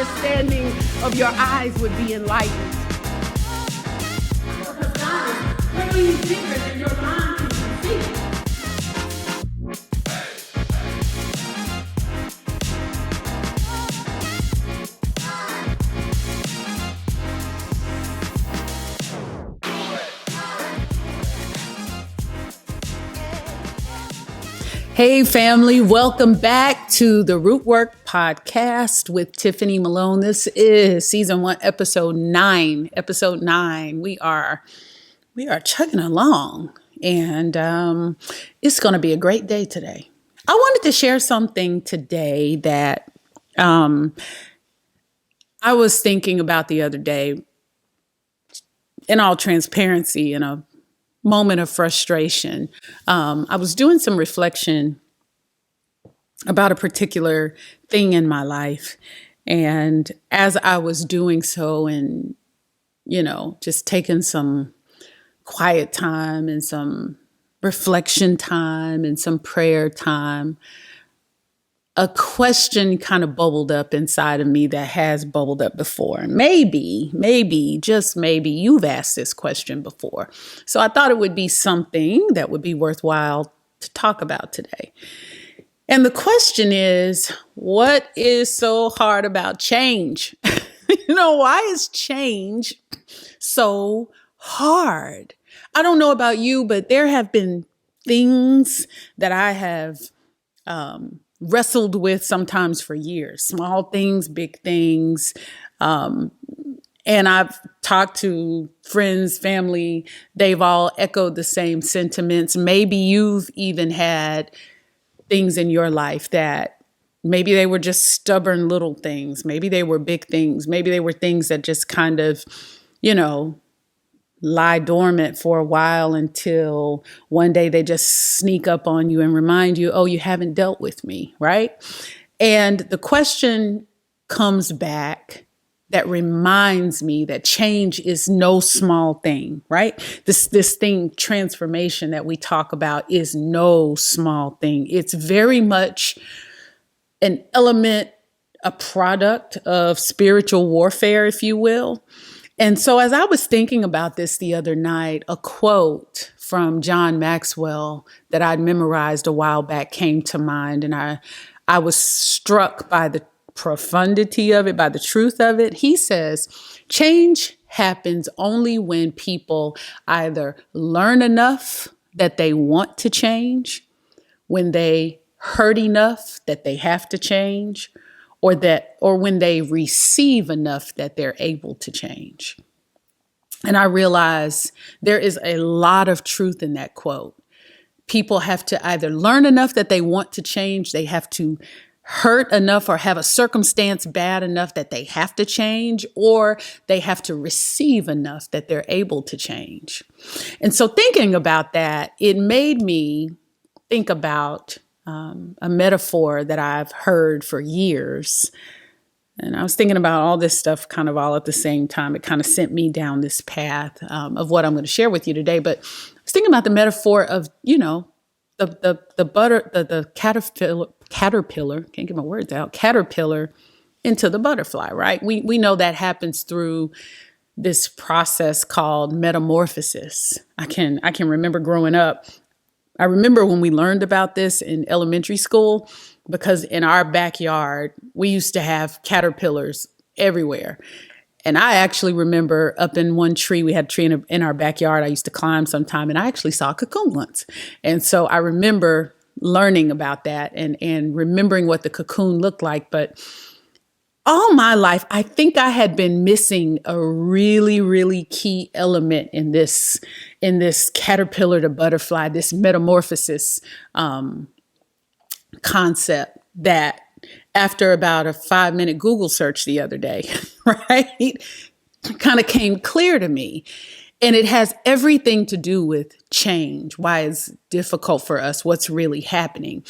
understanding of your eyes would be enlightened. Because God is bringing bigger than your mind can conceive. Hey family, welcome back to the Root Work Podcast with Tiffany Malone. This is season 1, episode 9. Episode 9. We are chugging along, and it's going to be a great day today. I wanted to share something today that I was thinking about the other day. In all transparency, in a moment of frustration, I was doing some reflection about a particular thing in my life. And as I was doing so and, just taking some quiet time and some reflection time and some prayer time, a question kind of bubbled up inside of me that has bubbled up before. Maybe, just maybe you've asked this question before. So I thought it would be something that would be worthwhile to talk about today. And the question is, what is so hard about change? Why is change so hard? I don't know about you, but there have been things that I have wrestled with sometimes for years, small things, big things. And I've talked to friends, family, they've all echoed the same sentiments. Maybe you've even had things in your life that maybe they were just stubborn little things. Maybe they were big things. Maybe they were things that just kind of, lie dormant for a while until one day they just sneak up on you and remind you, oh, you haven't dealt with me, right? And the question comes back that reminds me that change is no small thing, right? This thing, transformation that we talk about, is no small thing. It's very much an element, a product of spiritual warfare, if you will. And so as I was thinking about this the other night, a quote from John Maxwell that I'd memorized a while back came to mind, and I was struck by the profundity of it, by the truth of it. He says, change happens only when people either learn enough that they want to change, when they hurt enough that they have to change, or when they receive enough that they're able to change. And I realize there is a lot of truth in that quote. People have to either learn enough that they want to change, they have to hurt enough or have a circumstance bad enough that they have to change, or they have to receive enough that they're able to change. And so thinking about that, it made me think about a metaphor that I've heard for years. And I was thinking about all this stuff kind of all at the same time. It kind of sent me down this path of what I'm going to share with you today. But I was thinking about the metaphor of, the caterpillar, can't get my words out, caterpillar into the butterfly, right? We know that happens through this process called metamorphosis. I can remember growing up. I remember when we learned about this in elementary school, because in our backyard, we used to have caterpillars everywhere. And I actually remember up in one tree, we had a tree in our backyard I used to climb sometime, and I actually saw a cocoon once. And so I remember learning about that and remembering what the cocoon looked like. But all my life, I think I had been missing a really, really key element in this caterpillar to butterfly, this metamorphosis concept that after about a 5-minute Google search the other day, right, kind of came clear to me. And it has everything to do with change, why it's difficult for us, what's really happening.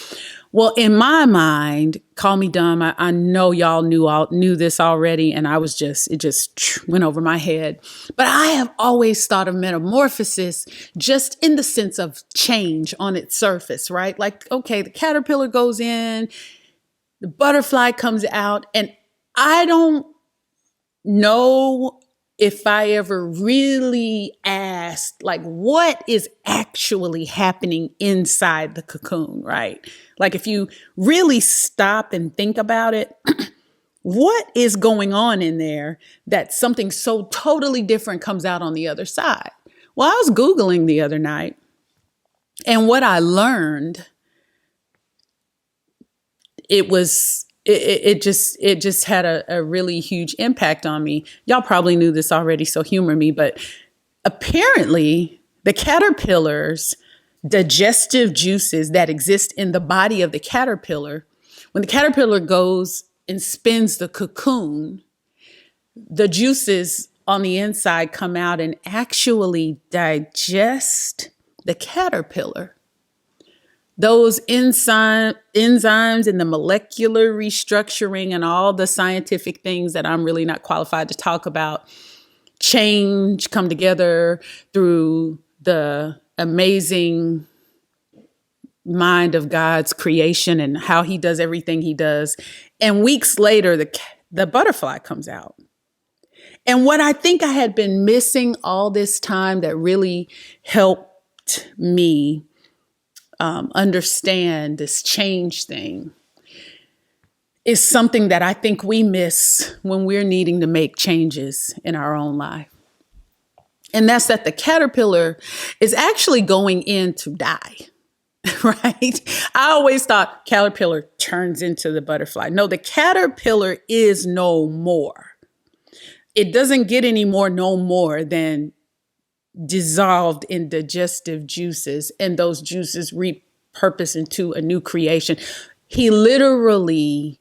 Well, in my mind, call me dumb. I know y'all knew this already, and it just went over my head. But I have always thought of metamorphosis just in the sense of change on its surface, right? Like, okay, the caterpillar goes in, the butterfly comes out, and I don't know if I ever really asked, like, what is actually happening inside the cocoon, right? Like, if you really stop and think about it, what is going on in there that something so totally different comes out on the other side? Well, I was Googling the other night, and what I learned, it just had a really huge impact on me. Y'all probably knew this already, so humor me, but apparently the caterpillar's digestive juices that exist in the body of the caterpillar, when the caterpillar goes and spins the cocoon, the juices on the inside come out and actually digest the caterpillar. Those enzymes and the molecular restructuring and all the scientific things that I'm really not qualified to talk about come together through the amazing mind of God's creation and how he does everything he does. And weeks later, the butterfly comes out. And what I think I had been missing all this time that really helped me understand this change thing is something that I think we miss when we're needing to make changes in our own life. And that's that the caterpillar is actually going in to die, right? I always thought caterpillar turns into the butterfly. No, the caterpillar is no more. It doesn't get any more, no more than dissolved in digestive juices, and those juices repurpose into a new creation. He literally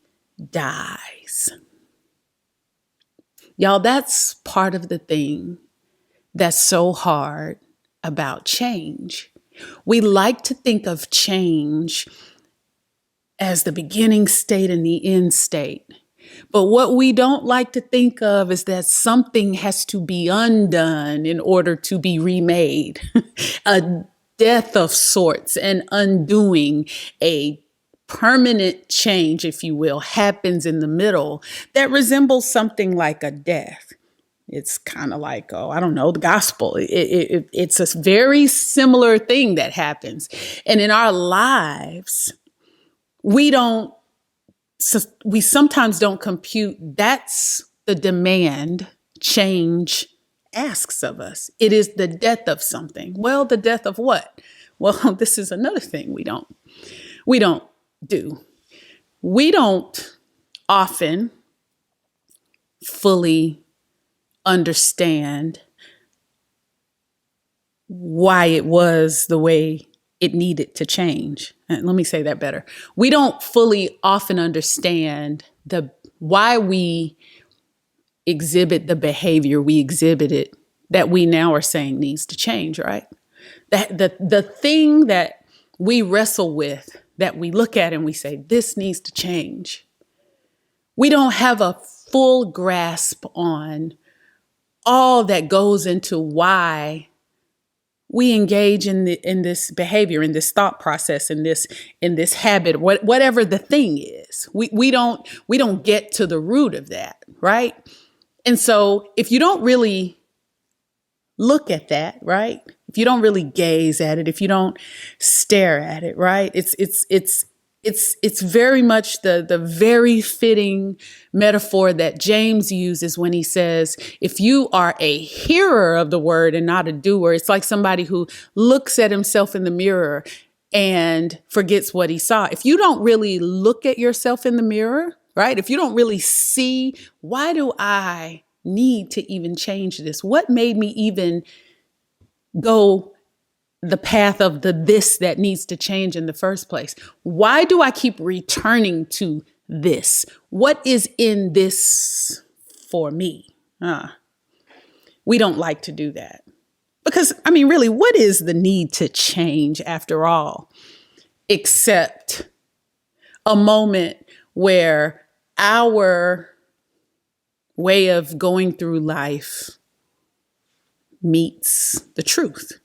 dies. Y'all, that's part of the thing that's so hard about change. We like to think of change as the beginning state and the end state. But what we don't like to think of is that something has to be undone in order to be remade. A death of sorts, and undoing, a permanent change, if you will, happens in the middle that resembles something like a death. It's kind of like, I don't know, the gospel. It's a very similar thing that happens. And in our lives, we sometimes don't compute that's the demand change asks of us. It is the death of something. Well, the death of what? Well, this is another thing we don't do. We don't often fully understand why it was the way it needed to change. And let me say that better. We don't fully often understand why we exhibit the behavior we exhibited that we now are saying needs to change, right? That the thing that we wrestle with, that we look at and we say, this needs to change. We don't have a full grasp on all that goes into why we engage in this behavior, in this thought process, in this habit, whatever the thing is. We don't get to the root of that, right? And so if you don't really look at that, right? If you don't really gaze at it, if you don't stare at it, right? It's very much the very fitting metaphor that James uses when he says, if you are a hearer of the word and not a doer, it's like somebody who looks at himself in the mirror and forgets what he saw. If you don't really look at yourself in the mirror, right? If you don't really see, why do I need to even change this? What made me even go the path of this that needs to change in the first place? Why do I keep returning to this? What is in this for me? We don't like to do that. Because, really, what is the need to change after all? Except a moment where our way of going through life meets the truth.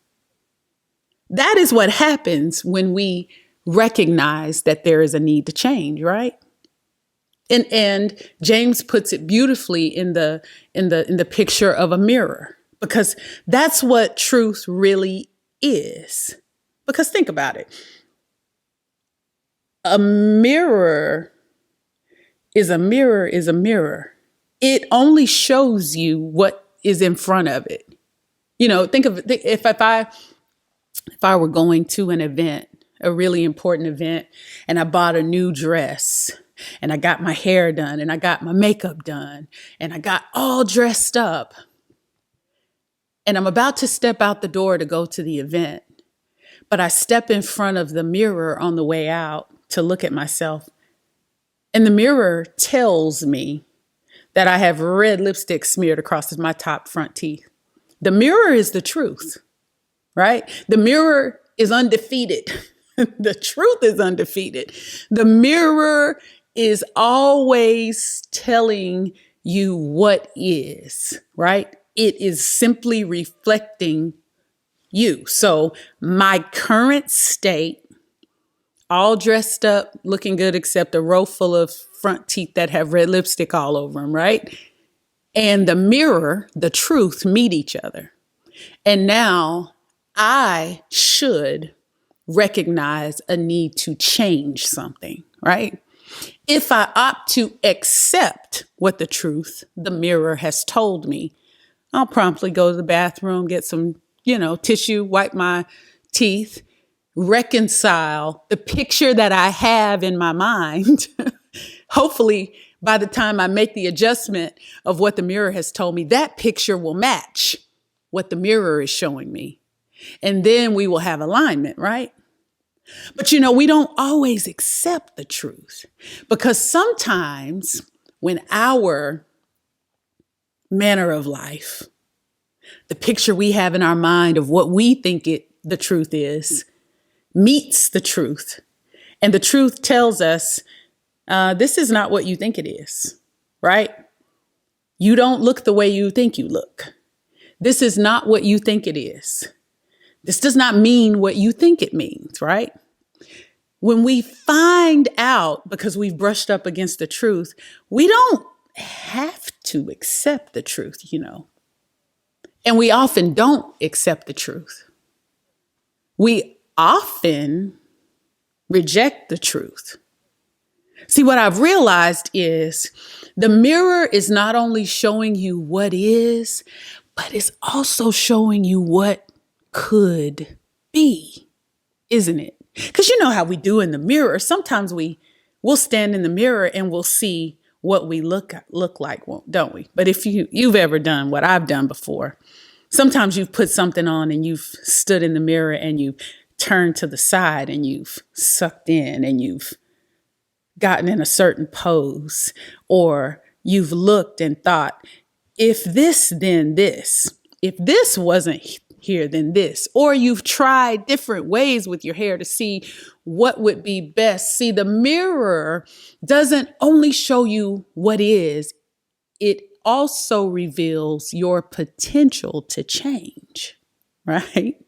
That is what happens when we recognize that there is a need to change, right? And James puts it beautifully in the picture of a mirror, because that's what truth really is. Because think about it. A mirror is a mirror is a mirror. It only shows you what is in front of it. You know, think of it, if I were going to an event, a really important event, and I bought a new dress, and I got my hair done, and I got my makeup done, and I got all dressed up, and I'm about to step out the door to go to the event, but I step in front of the mirror on the way out to look at myself, and the mirror tells me that I have red lipstick smeared across my top front teeth. The mirror is the truth, right? The mirror is undefeated. The truth is undefeated. The mirror is always telling you what is, right? It is simply reflecting you. So my current state, all dressed up, looking good, except a row full of front teeth that have red lipstick all over them, right? And the mirror, the truth, meet each other. And now I should recognize a need to change something, right? If I opt to accept what the truth, the mirror, has told me, I'll promptly go to the bathroom, get some, tissue, wipe my teeth, reconcile the picture that I have in my mind. Hopefully, by the time I make the adjustment of what the mirror has told me, that picture will match what the mirror is showing me. And then we will have alignment, right? But we don't always accept the truth, because sometimes when our manner of life, the picture we have in our mind of what we think the truth is, meets the truth, and the truth tells us, this is not what you think it is, right? You don't look the way you think you look. This is not what you think it is. This does not mean what you think it means, right? When we find out, because we've brushed up against the truth, we don't have to accept the truth, And we often don't accept the truth. We often reject the truth. See, what I've realized is the mirror is not only showing you what is, but it's also showing you what could be, isn't it? Because you know how we do in the mirror. Sometimes we'll stand in the mirror and we'll see what we look like, don't we? But if you've ever done what I've done before, sometimes you've put something on and you've stood in the mirror and you've turned to the side and you've sucked in and you've gotten in a certain pose, or you've looked and thought, if this, then this. If this wasn't here, then this. Or you've tried different ways with your hair to see what would be best. See, the mirror doesn't only show you what is, it also reveals your potential to change, right?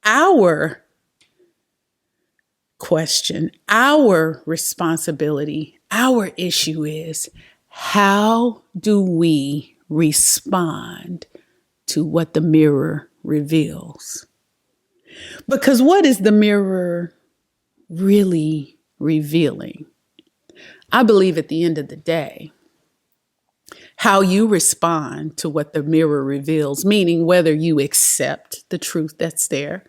Our question, our responsibility, our issue is, how do we respond to what the mirror reveals? Because what is the mirror really revealing? I believe at the end of the day, how you respond to what the mirror reveals, meaning whether you accept the truth that's there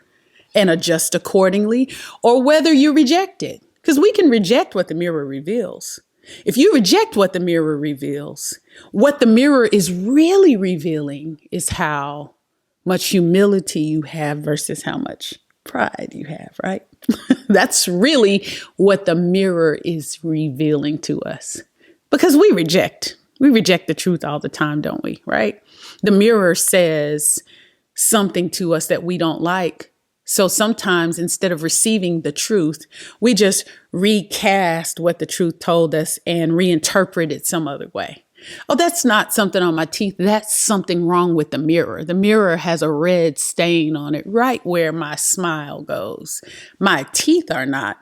and adjust accordingly, or whether you reject it. Because we can reject what the mirror reveals. If you reject what the mirror reveals, what the mirror is really revealing is how much humility you have versus how much pride you have, right? That's really what the mirror is revealing to us. Because we reject the truth all the time, don't we? Right? The mirror says something to us that we don't like. So sometimes instead of receiving the truth, we just recast what the truth told us and reinterpret it some other way. Oh, that's not something on my teeth. That's something wrong with the mirror. The mirror has a red stain on it right where my smile goes. My teeth are not.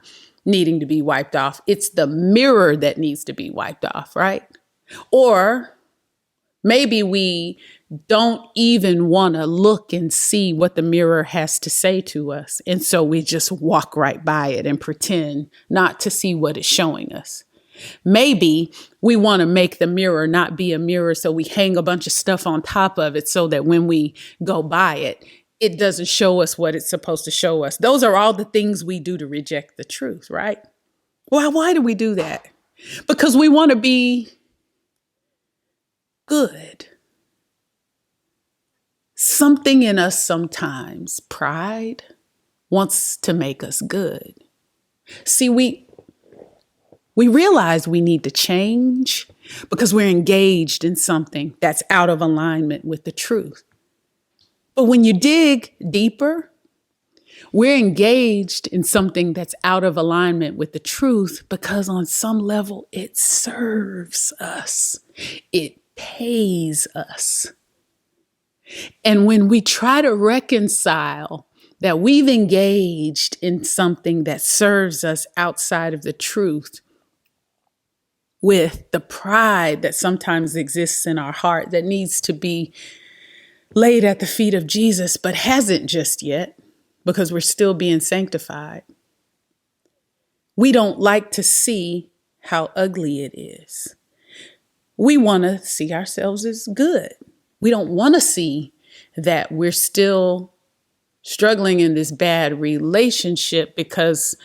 needing to be wiped off. It's the mirror that needs to be wiped off, right? Or maybe we don't even want to look and see what the mirror has to say to us. And so we just walk right by it and pretend not to see what it's showing us. Maybe we want to make the mirror not be a mirror, so we hang a bunch of stuff on top of it so that when we go by it, it doesn't show us what it's supposed to show us. Those are all the things we do to reject the truth, right? Why do we do that? Because we want to be good. Something in us sometimes, pride, wants to make us good. See, we realize we need to change because we're engaged in something that's out of alignment with the truth. But when you dig deeper, we're engaged in something that's out of alignment with the truth because on some level it serves us. It pays us. And when we try to reconcile that we've engaged in something that serves us outside of the truth with the pride that sometimes exists in our heart that needs to be laid at the feet of Jesus, but hasn't just yet because we're still being sanctified, we don't like to see how ugly it is. We want to see ourselves as good. We don't want to see that we're still struggling in this bad relationship because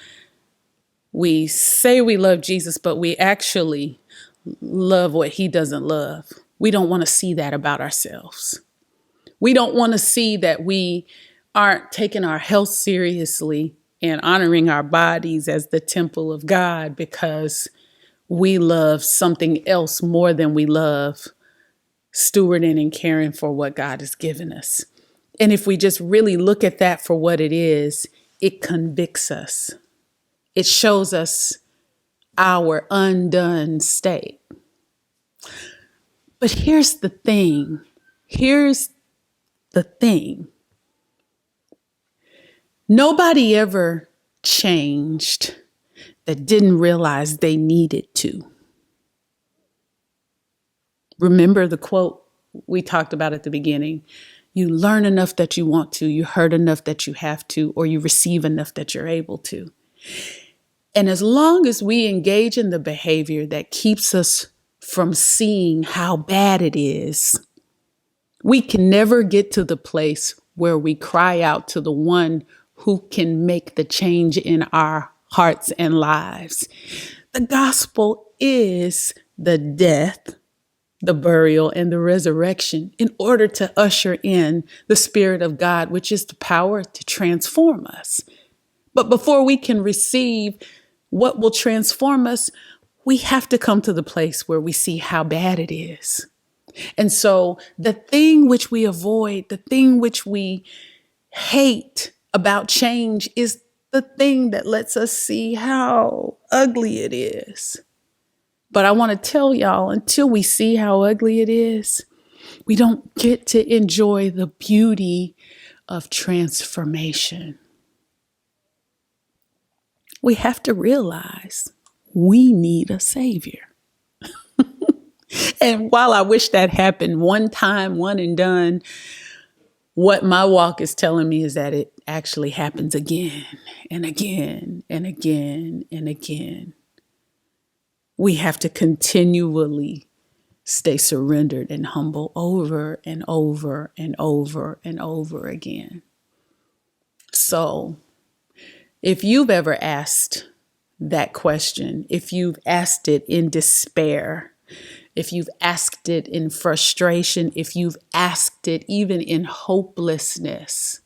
we say we love Jesus, but we actually love what he doesn't love. We don't want to see that about ourselves. We don't want to see that we aren't taking our health seriously and honoring our bodies as the temple of God because we love something else more than we love stewarding and caring for what God has given us. And if we just really look at that for what it is, it convicts us. It shows us our undone state. But here's the thing. Nobody ever changed that didn't realize they needed to. Remember the quote we talked about at the beginning? You learn enough that you want to, you heard enough that you have to, or you receive enough that you're able to. And as long as we engage in the behavior that keeps us from seeing how bad it is, we can never get to the place where we cry out to the one who can make the change in our hearts and lives. The gospel is the death, the burial, and the resurrection in order to usher in the Spirit of God, which is the power to transform us. But before we can receive what will transform us, we have to come to the place where we see how bad it is. And so the thing which we avoid, the thing which we hate about change is the thing that lets us see how ugly it is. But I want to tell y'all, until we see how ugly it is, we don't get to enjoy the beauty of transformation. We have to realize we need a savior. And while I wish that happened one time, one and done, what my walk is telling me is that it actually happens again and again and again and again. We have to continually stay surrendered and humble over and over and over and over again. So if you've ever asked that question, if you've asked it in despair, if you've asked it in frustration, if you've asked it even in hopelessness,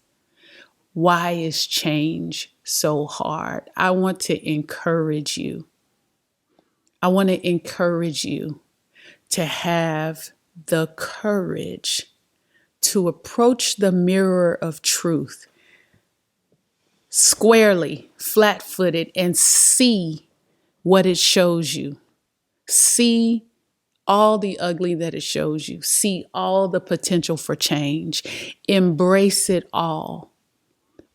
why is change so hard? I want to encourage you. I want to encourage you to have the courage to approach the mirror of truth squarely, flat-footed, and see what it shows you. See all the ugly that it shows you. See all the potential for change. Embrace it all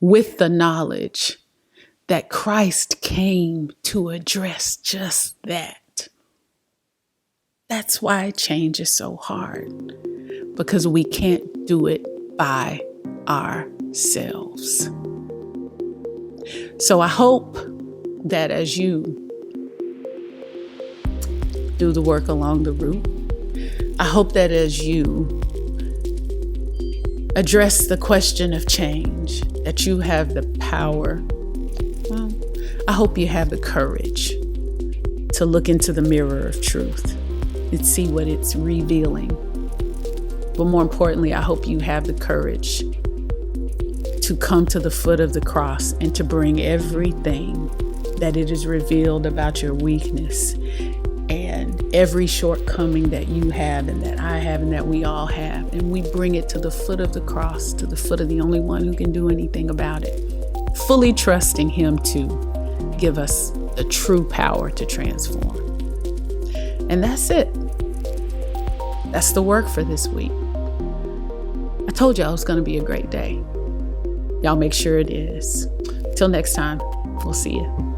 with the knowledge that Christ came to address just that. That's why change is so hard, because we can't do it by ourselves. So I hope that as you do the work along the route, I hope that as you address the question of change, that you have the power. Well, I hope you have the courage to look into the mirror of truth and see what it's revealing. But more importantly, I hope you have the courage to come to the foot of the cross and to bring everything that it is revealed about your weakness and every shortcoming that you have and that I have and that we all have. And we bring it to the foot of the cross, to the foot of the only one who can do anything about it, fully trusting him to give us the true power to transform. And that's it. That's the work for this week. I told y'all it was going to be a great day. Y'all make sure it is. Till next time, we'll see you.